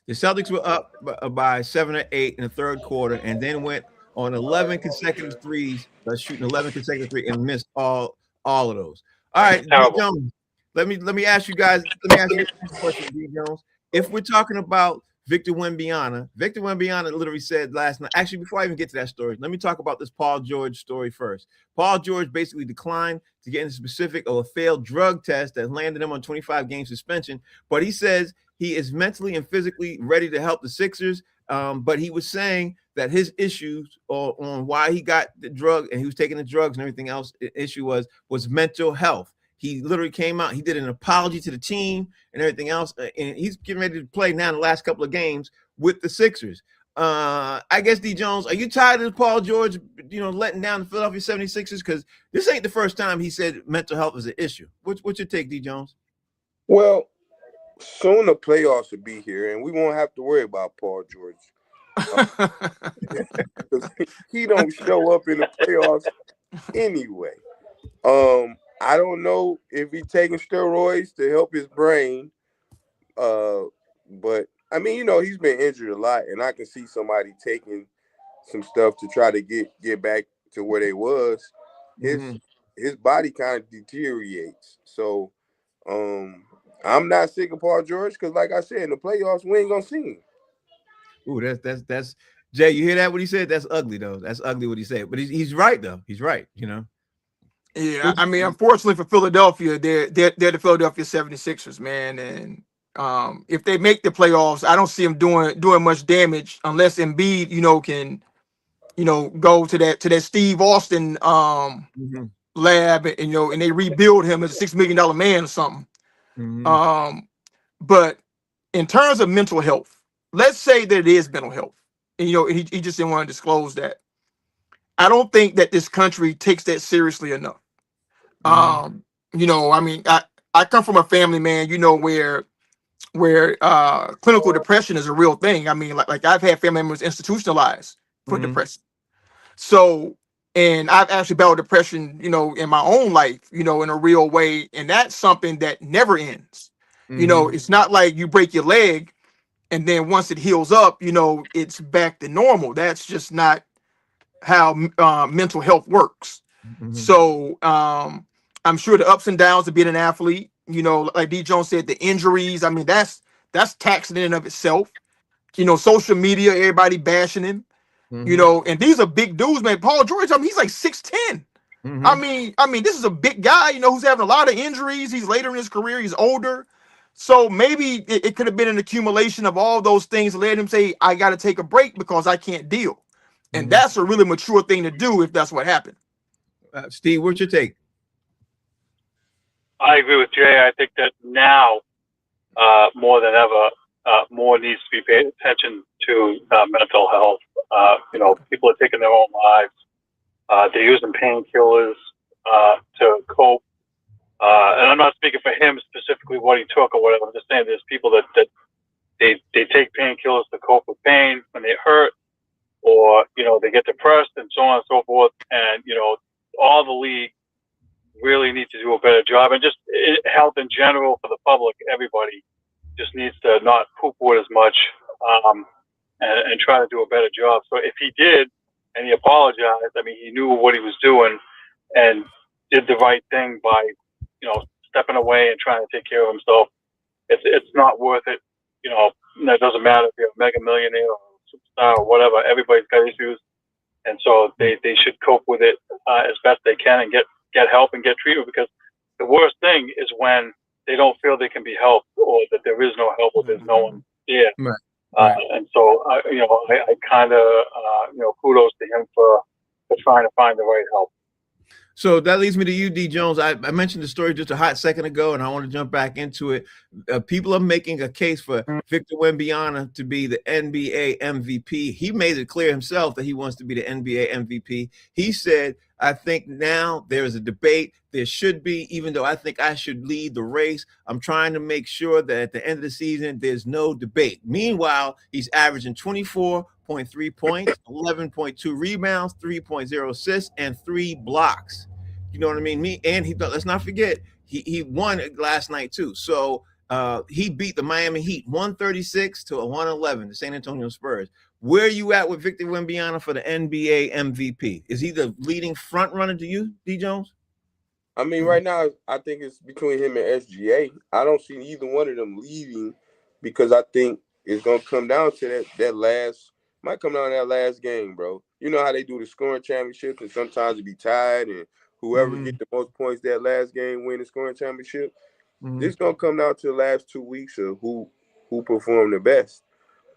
The Celtics were up by 7 or 8 in the third quarter, and then went on 11 consecutive threes, shooting 11 consecutive threes, and missed all of those. All right, D. Jones, let me ask you guys. Let me ask you a question, D. Jones. If we're talking about Victor Wembanyama literally said last night. Actually, before I even get to that story, let me talk about this Paul George story first. Paul George basically declined to get into specific of a failed drug test that landed him on 25-game suspension, but he says he is mentally and physically ready to help the Sixers. But he was saying that his issues on why he got the drug and he was taking the drugs and everything else, the issue was mental health. He literally came out, he did an apology to the team and everything else, and he's getting ready to play now in the last couple of games with the Sixers. I guess, D. Jones, are you tired of Paul George, letting down the Philadelphia 76ers? Because this ain't the first time he said mental health is an issue. What's your take, D. Jones? Well, soon the playoffs will be here, and we won't have to worry about Paul George. He don't show up in the playoffs anyway. I don't know if he's taking steroids to help his brain, but I mean, he's been injured a lot, and I can see somebody taking some stuff to try to get back to where they was. His body kind of deteriorates. So, I'm not sick of Paul George because, like I said, in the playoffs, we ain't gonna see him. Ooh, that's Jay. You hear that? What he said? That's ugly, though. That's ugly what he said. But he's right, though. He's right. Yeah, I mean, unfortunately for Philadelphia, they're the Philadelphia 76ers, man. And if they make the playoffs, I don't see them doing much damage unless Embiid, can, go to that Steve Austin lab and and they rebuild him as a $6 million man or something. But in terms of mental health, let's say that it is mental health, and he just didn't want to disclose that. I don't think that this country takes that seriously enough. I mean, I come from a family, man, where clinical depression is a real thing. I mean, like I've had family members institutionalized for depression. So, and I've actually battled depression, in my own life, in a real way. And that's something that never ends. It's not like you break your leg and then once it heals up, it's back to normal. That's just not how mental health works. So, I'm sure the ups and downs of being an athlete, like D. Jones said, the injuries, I mean, that's taxing in and of itself. Social media, everybody bashing him, and these are big dudes, man. Paul George, I mean, he's like 6'10". I mean, this is a big guy, who's having a lot of injuries. He's later in his career, he's older. So maybe it could have been an accumulation of all those things that led him say, I got to take a break because I can't deal. And that's a really mature thing to do if that's what happened. Steve, what's your take? I agree with Jay. I think that now, more than ever, more needs to be paid attention to mental health. People are taking their own lives. They're using painkillers to cope. And I'm not speaking for him specifically what he took or whatever. I'm just saying there's people that they take painkillers to cope with pain when they hurt, or they get depressed and so on and so forth. And all the league really needs to do a better job, and just health in general for the public. Everybody just needs to not poo-poo it as much, and try to do a better job. So if he did, and he apologized, I mean, he knew what he was doing and did the right thing by, stepping away and trying to take care of himself. It's not worth it. It doesn't matter if you're a mega millionaire or superstar or whatever. Everybody's got issues, and so they should cope with it as best they can and get help and get treated, because the worst thing is when they don't feel they can be helped, or that there is no help, or there's no one there. Right. And so, I kind of, kudos to him for trying to find the right help. So that leads me to you, D. Jones. I mentioned the story just a hot second ago, and I want to jump back into it. People are making a case for Victor Wembanyama to be the NBA MVP. He made it clear himself that he wants to be the NBA MVP. He said, I think now there is a debate. There should be, even though I think I should lead the race. I'm trying to make sure that at the end of the season, there's no debate. Meanwhile, he's averaging 24.3 points, 11.2 rebounds, 3.0 assists, and 3 blocks. You know what I mean? Let's not forget, he won last night too. So he beat the Miami Heat 136 to 111, the San Antonio Spurs. Where are you at with Victor Wembanyama for the NBA MVP? Is he the leading front runner to you, D. Jones? I mean, right now, I think it's between him and SGA. I don't see either one of them leading, because I think it's going to come down to that last game, bro. You know how they do the scoring championships, and sometimes it be tied, and whoever get the most points that last game win the scoring championship. This is going to come down to the last 2 weeks of who performed the best.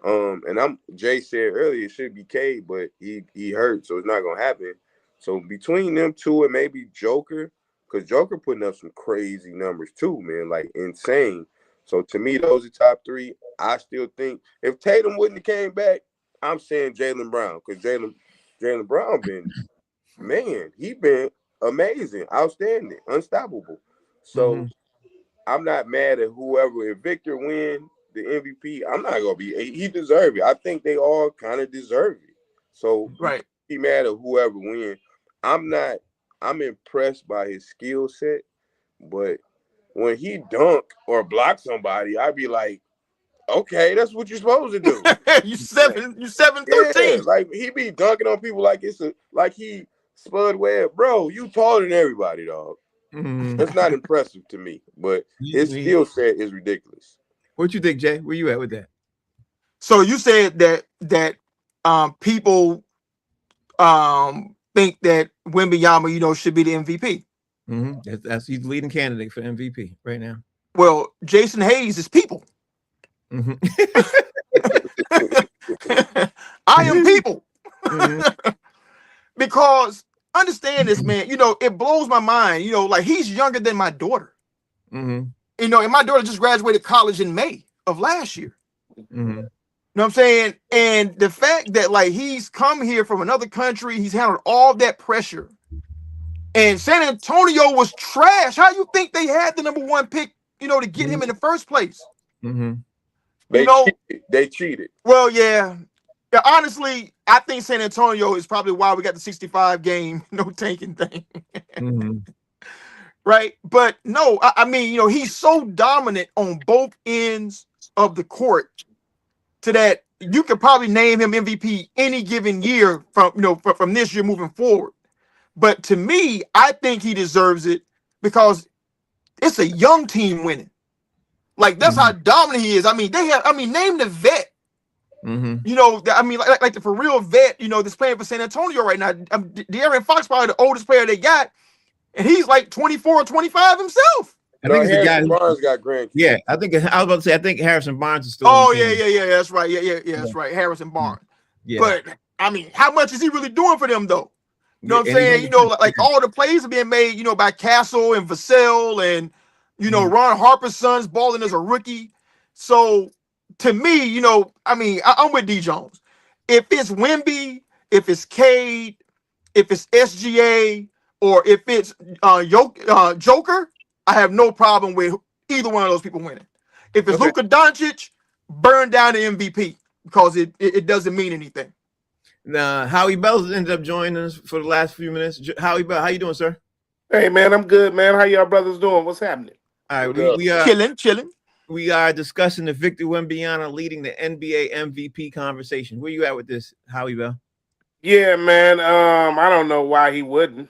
And Jay said earlier it should be Cade, but he hurt, so it's not gonna happen. So between them two and maybe Joker, because Joker putting up some crazy numbers too, man, like insane. So to me, those are top 3. I still think if Tatum wouldn't have came back, I'm saying Jaylen Brown, because Jaylen Brown he been amazing, outstanding, unstoppable. So I'm not mad at whoever. If Victor win the MVP, I'm not gonna he deserve it. I think they all kind of deserve it. So be mad at whoever win. I'm impressed by his skill set, but when he dunk or block somebody, I'd be like, okay, that's what you're supposed to do. you 7'13". Yeah, like he be dunking on people like like he Spud Webb, bro. You taller than everybody, dog. That's not impressive to me, but his skill set is ridiculous. What you think, Jay? Where you at with that? So you said that people think that Wembanyama, should be the MVP. That's he's the leading candidate for MVP right now. Well, Jason Hayes is people. I am people. Because understand this, man. It blows my mind. Like he's younger than my daughter. And my daughter just graduated college in May of last year. You know what I'm saying? And the fact that like he's come here from another country, he's handled all that pressure. And San Antonio was trash. How you think they had the #1 pick, to get him in the first place? They cheated. Well, yeah. Honestly, I think San Antonio is probably why we got the 65 game no tanking thing. Right? But no, I mean, he's so dominant on both ends of the court to that you could probably name him MVP any given year from this year moving forward. But to me, I think he deserves it because it's a young team winning. Like that's how dominant he is. I mean, name the vet. Like the for real vet, that's playing for San Antonio right now. De'Aaron Fox probably the oldest player they got. And he's like 24 or 25 himself. I think it's the guy. Barnes got grandkids. Yeah, I was about to say. I think Harrison Barnes is still. Oh yeah. That's right. Yeah. That's right. Harrison Barnes. Yeah. But I mean, how much is he really doing for them though? You know what I'm saying? Like all the plays are being made, by Castle and Vassell and Ron Harper's sons balling as a rookie. So to me, I'm with D Jones. If it's Wemby, if it's Cade, if it's SGA, or if it's Joker, I have no problem with either one of those people winning. If it's Luka Doncic, burn down the MVP because it doesn't mean anything. Now, Howie Bell ended up joining us for the last few minutes. Howie Bell, how you doing, sir? Hey man, I'm good, man. How y'all brothers doing? What's happening? All right, What up? Chilling. We are discussing the Victor Wembanyama leading the NBA MVP conversation. Where you at with this, Howie Bell? Yeah, man. I don't know why he wouldn't.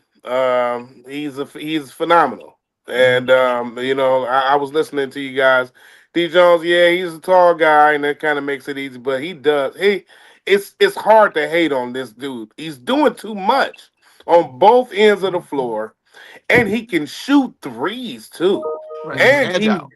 He's phenomenal. And I was listening to you guys. D Jones, yeah, he's a tall guy, and that kind of makes it easy. But it's hard to hate on this dude. He's doing too much on both ends of the floor, and he can shoot threes too. Right. And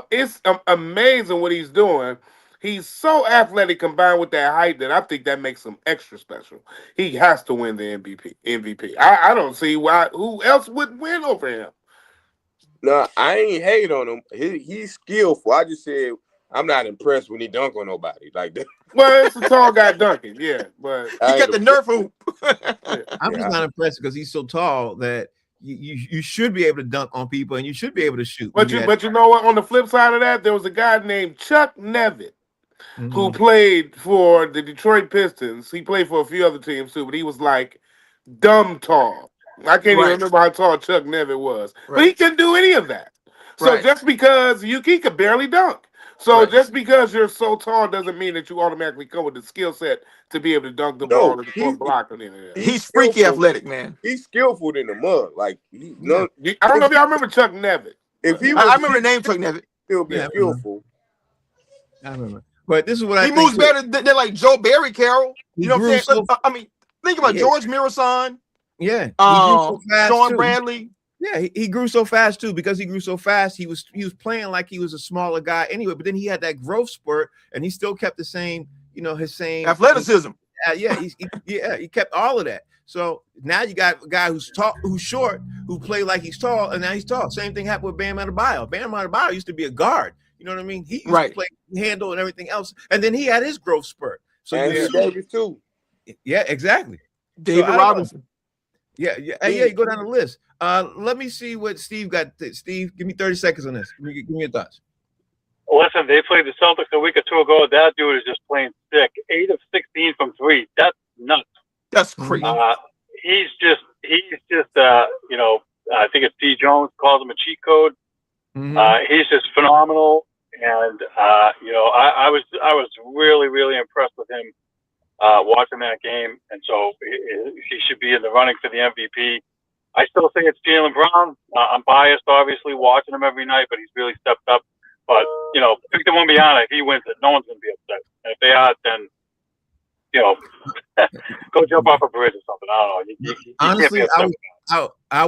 it's amazing what he's doing. He's so athletic combined with that height that I think that makes him extra special. He has to win the MVP. I don't see who else would win over him. No, I ain't hate on him. He's skillful. I just said I'm not impressed when he dunk on nobody like that. Well, it's a tall guy dunking, yeah, but he got the Nerf hoop. I'm just not impressed because he's so tall that you should be able to dunk on people and you should be able to shoot. But you know what? On the flip side of that, there was a guy named Chuck Nevitt who played for the Detroit Pistons. He played for a few other teams too, but he was like dumb tall. I can't even remember how tall Chuck Nevitt was, but he couldn't do any of that. So just because he could barely dunk. So just because you're so tall doesn't mean that you automatically come with the skill set to be able to dunk the ball or the block or anything. He's freaky athletic, man. He's skillful in the mud. Like I don't know if y'all remember Chuck Nevitt. If he I remember the name Chuck Nevitt. He'll be skillful. I remember. But this is what he moves better than like Joe Barry Carroll. You know what I'm saying? I mean, think about George Mirasan. Yeah. Sean Bradley. Yeah, he grew so fast too. Because he grew so fast, he was playing like he was a smaller guy anyway. But then he had that growth spurt, and he still kept the same, his same athleticism. He kept all of that. So now you got a guy who's tall, who's short, who played like he's tall, and now he's tall. Same thing happened with Bam Adebayo. Bam Adebayo used to be a guard. You know what I mean? He used to play handle and everything else, and then he had his growth spurt. So Davis too. Yeah, exactly. David Robinson. Yeah. You go down the list. Let me see what Steve got. Steve, give me 30 seconds on this. Give me your thoughts. Listen, they played the Celtics a week or two ago. That dude is just plain sick. 8 of 16 from 3. That's nuts. That's crazy. He's just I think it's D Jones calls him a cheat code. He's just phenomenal, and I was really, really impressed with him watching that game, and so he should be in the running for the MVP. I still think it's Jaylen Brown. I'm biased, obviously, watching him every night, but he's really stepped up. But Victor Wembanyama, if he wins it, no one's going to be upset. And if they are, then go jump off a bridge or something. I don't know. You Honestly, I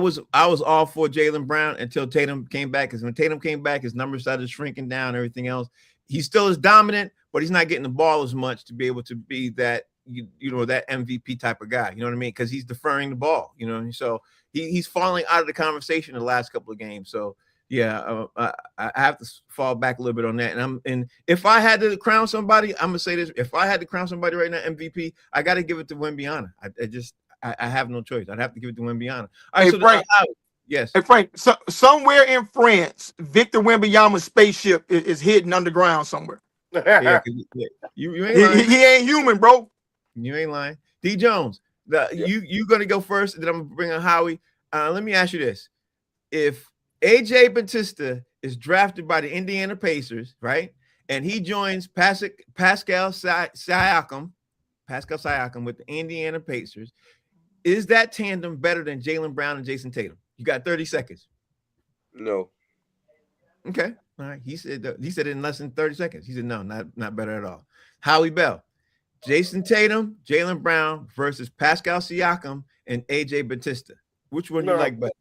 was all for Jaylen Brown until Tatum came back. Because when Tatum came back, his numbers started shrinking down. Everything else, he still is dominant, but he's not getting the ball as much to be able to be that that MVP type of guy. You know what I mean? Because he's deferring the ball. So he's falling out of the conversation in the last couple of games. So. Yeah, I have to fall back a little bit on that. And if I had to crown somebody, I'm gonna say this: if I had to crown somebody right now MVP, I got to give it to Wembanyama. I have no choice. I'd have to give it to Wembanyama. Hey, Frank. Yes. Hey, Frank. Somewhere in France, Victor Wembanyama's spaceship is hidden underground somewhere. You ain't lying. He ain't human, bro. You ain't lying. D Jones, you gonna go first, and then I'm gonna bring on Howie. Let me ask you this: if AJ Batista is drafted by the Indiana Pacers, right? And he joins Pascal Siakam with the Indiana Pacers. Is that tandem better than Jaylen Brown and Jason Tatum? You got 30 seconds. No. Okay. All right. He said it in less than 30 seconds. He said no, not better at all. Howie Bell, Jason Tatum, Jaylen Brown versus Pascal Siakam and AJ Batista. Which one do you like better?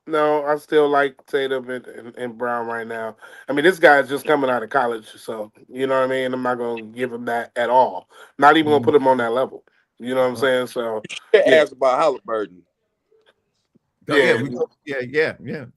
No, I still like Tatum and Brown right now. I mean, this guy's just coming out of college, so you know what I mean? I'm not going to give him that at all. Not even going to put him on that level. You know what I'm saying? So ask about Halliburton. Yeah.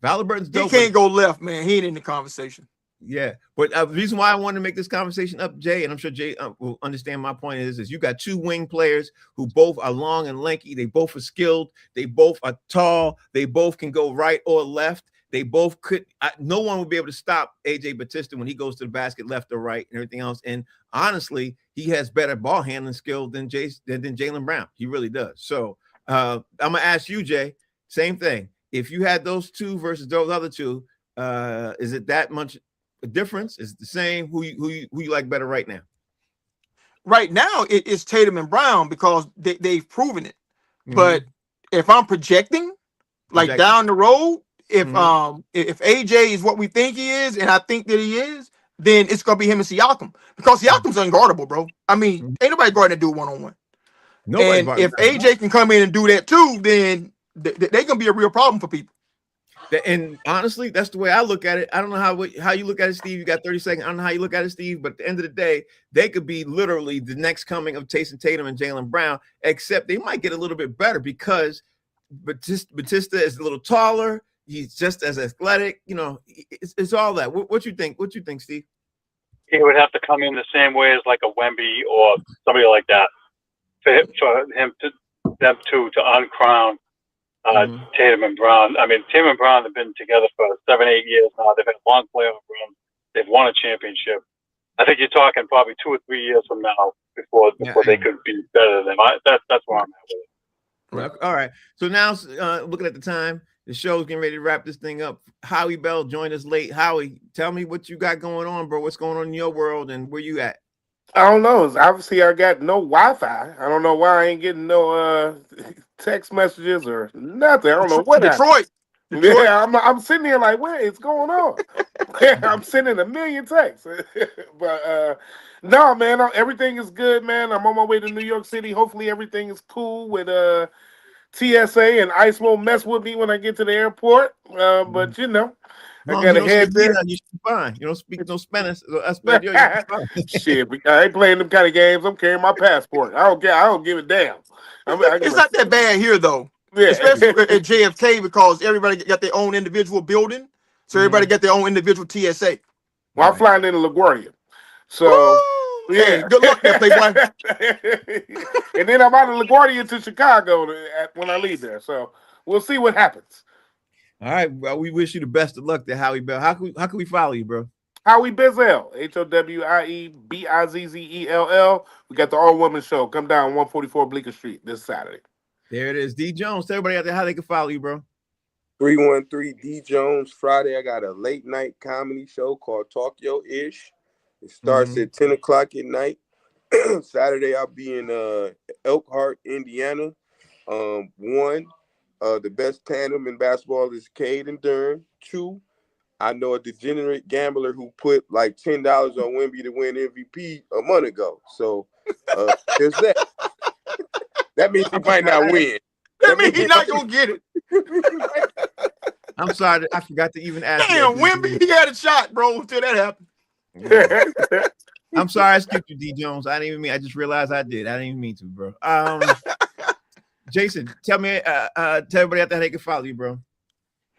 Halliburton's dope. He can't go left, man. He ain't in the conversation. Yeah, but the reason why I wanted to make this conversation up, Jay, and I'm sure Jay will understand my point is you got two wing players who both are long and lanky. They both are skilled. They both are tall. They both can go right or left. They both could. No one would be able to stop AJ Batista when he goes to the basket left or right and everything else. And honestly, he has better ball handling skill than Jaylen Brown. He really does. So I'm gonna ask you, Jay, same thing. If you had those two versus those other two, is it that much a difference? Is it the same? Who you like better right now? Right now, it's Tatum and Brown because they've proven it. Mm-hmm. But if I'm projecting, like down the road, if AJ is what we think he is, and I think that he is, then it's gonna be him and Siakam because Siakam's unguardable, bro. I mean, ain't nobody guarding that dude one-on-one. And if AJ can come in and do that too, then they're gonna be a real problem for people. And honestly, that's the way I look at it. I don't know how you look at it, Steve. You got 30 seconds. I don't know how you look at it, Steve. But at the end of the day, they could be literally the next coming of Jason Tatum and Jaylen Brown, except they might get a little bit better because Batista is a little taller. He's just as athletic. You know, it's all that. What you think? What you think, Steve? He would have to come in the same way as like a Wemby or somebody like that for them to uncrown Tatum and Brown. I mean, Tatum and Brown have been together for 7-8 years now. They've had a long playoff run. They've won a championship. I think you're talking probably 2 or 3 years from now before they could be better than them. That's where I'm at with it. Right. All right. So now, looking at the time, the show's getting ready to wrap this thing up. Howie Bell joined us late. Howie, tell me what you got going on, bro. What's going on in your world and where you at? I don't know. Obviously, I got no Wi-Fi. I don't know why I ain't getting no text messages or nothing. I don't know what Detroit. Yeah, I'm sitting here like, what is going on? I'm sending a million texts. But no, man, everything is good, man. I'm on my way to New York City. Hopefully everything is cool with TSA and ICE won't mess with me when I get to the airport. But you know, I gotta head there. You should be fine. You don't speak no Spanish. Shit, I ain't playing them kind of games. I'm carrying my passport. I don't care. I don't give a damn. It's not that bad here though. Yeah. Especially at JFK because everybody got their own individual building. So everybody got their own individual TSA. Well, I'm flying into LaGuardia. So yeah, hey, good luck there, Playboy. And then I'm out of LaGuardia to Chicago when I leave there. So we'll see what happens. All right, well, we wish you the best of luck there, Howie Bell. How can we follow you, bro? Howie Bizzell, HOWIEBIZZELL. We got the All Women Show. Come down 144 Bleecker Street this Saturday. There it is. D Jones, tell everybody out there how they can follow you, bro. 313 D Jones. Friday, I got a late night comedy show called Talk Yo Ish. It starts at 10 o'clock at night. Saturday, I'll be in Elkhart, Indiana. The best tandem in basketball is Cade and Dern. 2, I know a degenerate gambler who put like $10 on Wemby to win MVP a month ago. So there's that. That means he might not win. That means he's not going to get it. I'm sorry. I forgot to even ask. Damn, Wemby, he had a shot, bro, until that happened. I'm sorry I skipped you, D Jones. I didn't even mean. I just realized I did. I didn't even mean to, bro. Jason, tell me, tell everybody out there how they can follow you, bro.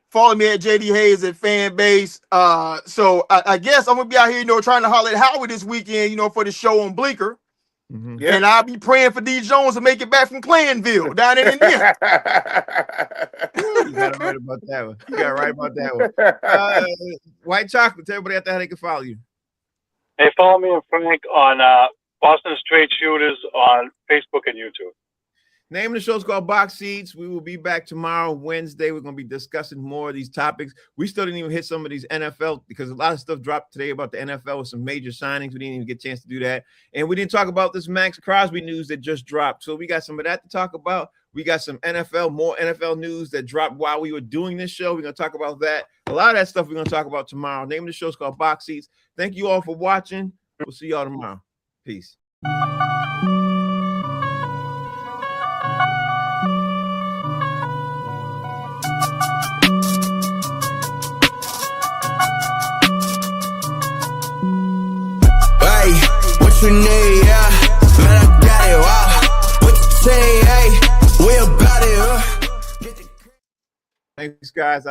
Follow me at JD Hayes at Fanbase. So I guess I'm gonna be out here, trying to holler at Howard this weekend, for the show on Bleecker. Mm-hmm. Yeah. And I'll be praying for D Jones to make it back from Clanville down in Indiana. You got right about that one. You got right about that one. White Chocolate, tell everybody out there how they can follow you. Hey, follow me and Frank on Boston Straight Shooters on Facebook and YouTube. Name of the show is called Box Seats. We will be back tomorrow, Wednesday. We're going to be discussing more of these topics. We still didn't even hit some of these NFL because a lot of stuff dropped today about the NFL with some major signings. We didn't even get a chance to do that. And we didn't talk about this Max Crosby news that just dropped. So we got some of that to talk about. We got some more NFL news that dropped while we were doing this show. We're going to talk about that. A lot of that stuff we're going to talk about tomorrow. Name of the show is called Box Seats. Thank you all for watching. We'll see y'all tomorrow. Peace. What you need, yeah, man, I got it, wow. What you say, hey, we about it, Thanks, guys.